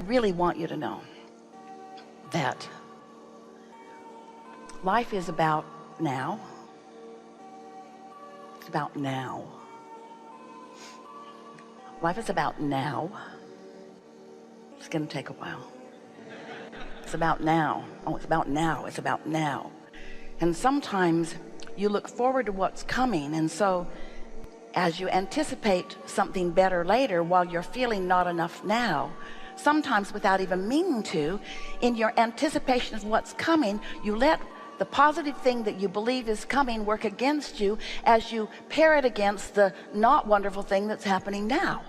really want you to know that life is about now. It's about now. Life is about now. It's going to take a while. It's about now. Oh, it's about now. It's about now. And sometimes you look forward to what's coming, and so as you anticipate something better later, while you're feeling not enough now, sometimes without even meaning to, in your anticipation of what's coming, you let the positive thing that you believe is coming work against you as you pair it against the not wonderful thing that's happening now.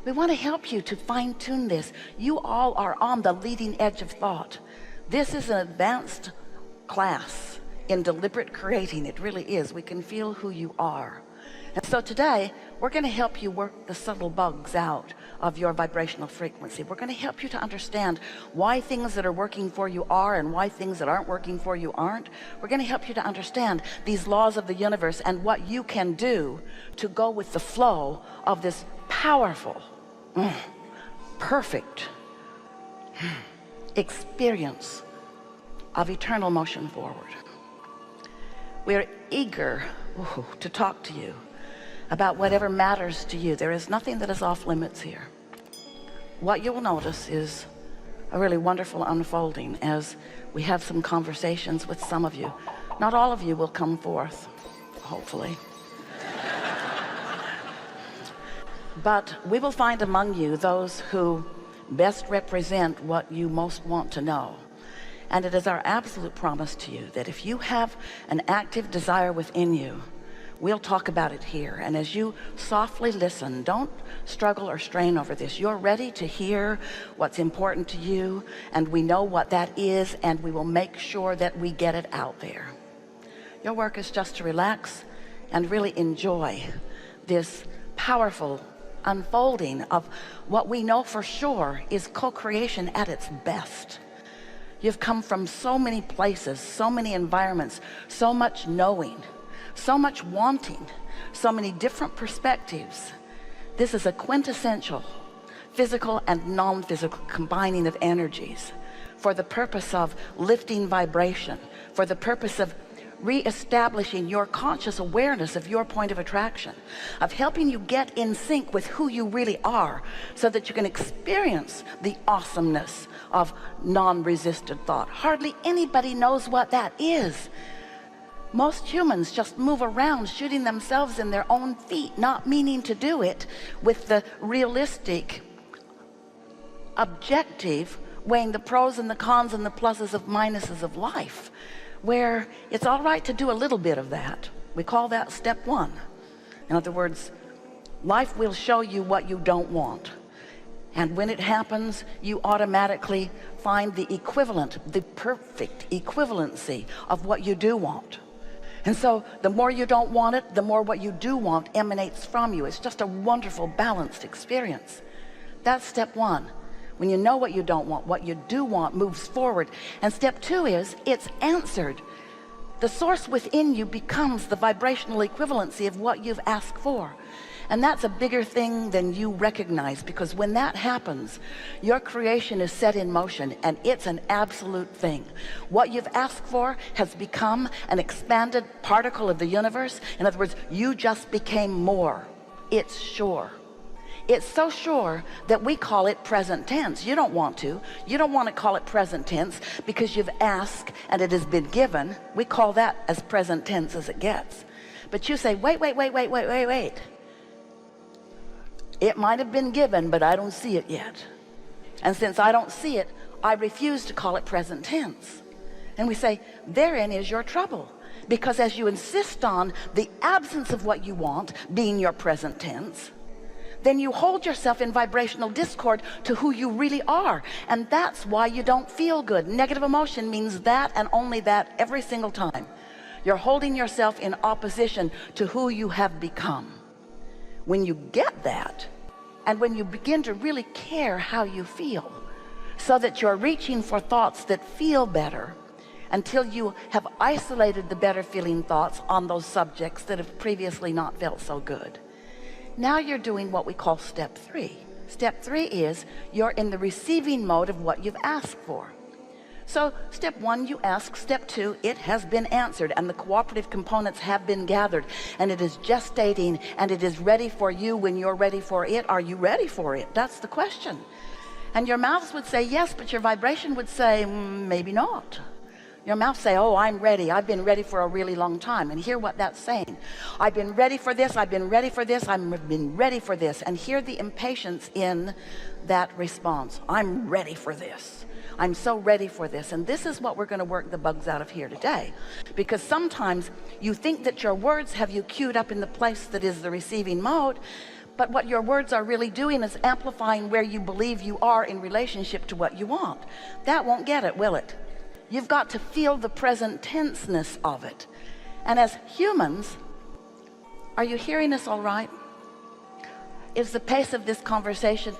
We want to help you to fine-tune this. You all are on the leading edge of thought. This is an advanced class in deliberate creating. It really is. We can feel who you are. And so today we're going to help you work the subtle bugs out of your vibrational frequency. We're going to help you to understand why things that are working for you are and why things that aren't working for you aren't. We're going to help you to understand these laws of the universe and what you can do to go with the flow of this powerful, perfect experience of eternal motion forward. We're eager to talk to you about whatever matters to you. There is nothing that is off limits here. What you will notice is a really wonderful unfolding as we have some conversations with some of you. Not all of you will come forth, hopefully. But we will find among you those who best represent what you most want to know. And it is our absolute promise to you that if you have an active desire within you, we'll talk about it here. And as you softly listen, don't struggle or strain over this. You're ready to hear what's important to you, and we know what that is, and we will make sure that we get it out there. Your work is just to relax and really enjoy this powerful unfolding of what we know for sure is co-creation at its best. You've come from so many places, so many environments, so much knowing, so much wanting, so many different perspectives. This is a quintessential physical and non-physical combining of energies for the purpose of lifting vibration, for the purpose of re-establishing your conscious awareness of your point of attraction, of helping you get in sync with who you really are so that you can experience the awesomeness of non-resisted thought. Hardly anybody knows what that is. Most humans just move around shooting themselves in their own feet, not meaning to do it with the realistic objective, weighing the pros and the cons and the pluses and minuses of life, where it's all right to do a little bit of that. We call that step one. In other words, life will show you what you don't want. And when it happens, you automatically find the equivalent, the perfect equivalency of what you do want. And so the more you don't want it, the more what you do want emanates from you. It's just a wonderful, balanced experience. That's step one. When you know what you don't want, what you do want moves forward. And step two is it's answered. The source within you becomes the vibrational equivalency of what you've asked for. And that's a bigger thing than you recognize, because when that happens, your creation is set in motion, and it's an absolute thing. What you've asked for has become an expanded particle of the universe. In other words, you just became more. It's sure. It's so sure that we call it present tense. You don't want to. You don't want to call it present tense because you've asked and it has been given. We call that as present tense as it gets. But you say, wait. It might have been given, but I don't see it yet. And since I don't see it, I refuse to call it present tense. And we say, therein is your trouble. Because as you insist on the absence of what you want being your present tense, then you hold yourself in vibrational discord to who you really are. And that's why you don't feel good. Negative emotion means that and only that every single time. You're holding yourself in opposition to who you have become. When you get that, and when you begin to really care how you feel, so that you're reaching for thoughts that feel better until you have isolated the better feeling thoughts on those subjects that have previously not felt so good. Now you're doing what we call step three. Step 3 is you're in the receiving mode of what you've asked for. So step 1, you ask. Step 2, it has been answered and the cooperative components have been gathered and it is gestating and it is ready for you when you're ready for it. Are you ready for it? That's the question. And your mouth would say yes, but your vibration would say maybe not. Your mouth say, oh, I'm ready. I've been ready for a really long time. And hear what that's saying. I've been ready for this. I've been ready for this. I've been ready for this. And hear the impatience in that response. I'm ready for this. I'm so ready for this. And this is what we're going to work the bugs out of here today. Because sometimes you think that your words have you queued up in the place that is the receiving mode. But what your words are really doing is amplifying where you believe you are in relationship to what you want. That won't get it, will it? You've got to feel the present tenseness of it. And as humans, are you hearing us all right? Is the pace of this conversation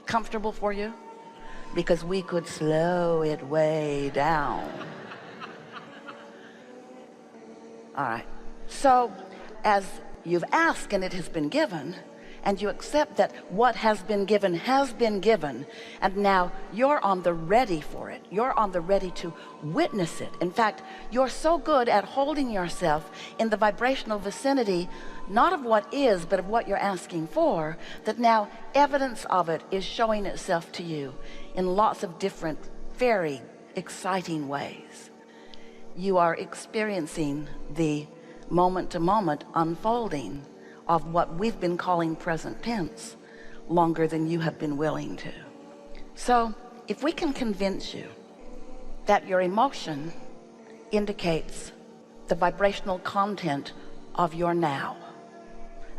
comfortable for you? Because we could slow it way down. All right. So as you've asked and it has been given, and you accept that what has been given, and now you're on the ready for it. You're on the ready to witness it. In fact, you're so good at holding yourself in the vibrational vicinity, not of what is, but of what you're asking for, that now evidence of it is showing itself to you in lots of different, very exciting ways. You are experiencing the moment-to-moment unfolding of what we've been calling present tense longer than you have been willing to. So if we can convince you that your emotion indicates the vibrational content of your now,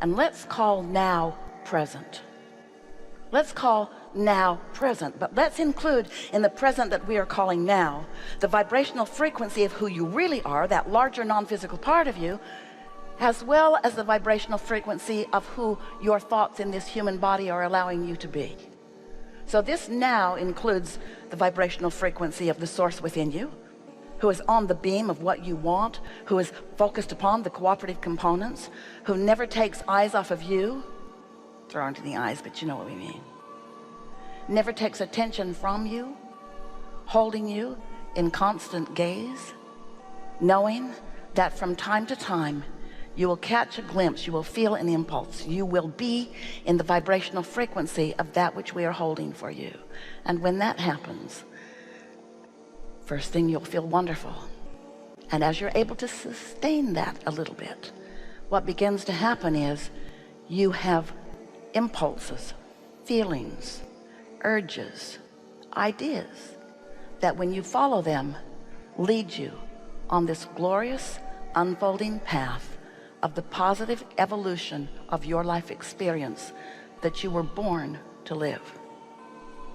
and let's call now present. Let's call now present, but let's include in the present that we are calling now the vibrational frequency of who you really are, that larger non-physical part of you, as well as the vibrational frequency of who your thoughts in this human body are allowing you to be. So this now includes the vibrational frequency of the source within you, who is on the beam of what you want, who is focused upon the cooperative components, who never takes eyes off of you. Throw onto the eyes, but you know what we mean. Never takes attention from you, holding you in constant gaze, knowing that from time to time you will catch a glimpse, you will feel an impulse, you will be in the vibrational frequency of that which we are holding for you. And when that happens, first thing, you'll feel wonderful. And as you're able to sustain that a little bit, what begins to happen is you have impulses, feelings, urges, ideas that when you follow them lead you on this glorious unfolding path of the positive evolution of your life experience that you were born to live.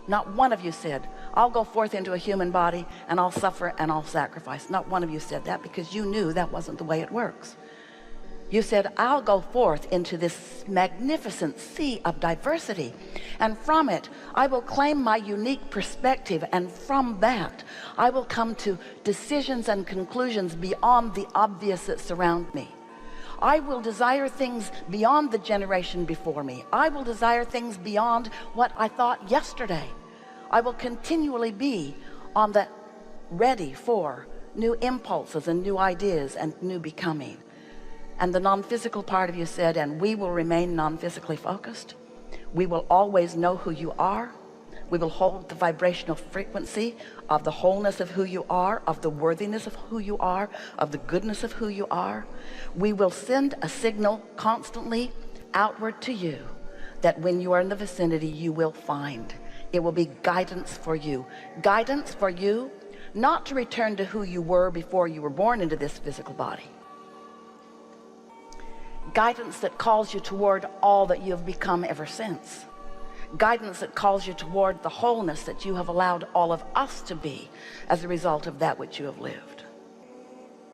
Not one of you said, I'll go forth into a human body and I'll suffer and I'll sacrifice. Not one of you said that, because you knew that wasn't the way it works. You said, I'll go forth into this magnificent sea of diversity, and from it I will claim my unique perspective, and from that I will come to decisions and conclusions beyond the obvious that surround me. I will desire things beyond the generation before me. I will desire things beyond what I thought yesterday. I will continually be on the ready for new impulses and new ideas and new becoming. And the non-physical part of you said, and we will remain non-physically focused. We will always know who you are. We will hold the vibrational frequency of the wholeness of who you are, of the worthiness of who you are, of the goodness of who you are. We will send a signal constantly outward to you that when you are in the vicinity, you will find. It will be guidance for you. Guidance for you, not to return to who you were before you were born into this physical body. Guidance that calls you toward all that you have become ever since. Guidance that calls you toward the wholeness that you have allowed all of us to be as a result of that which you have lived.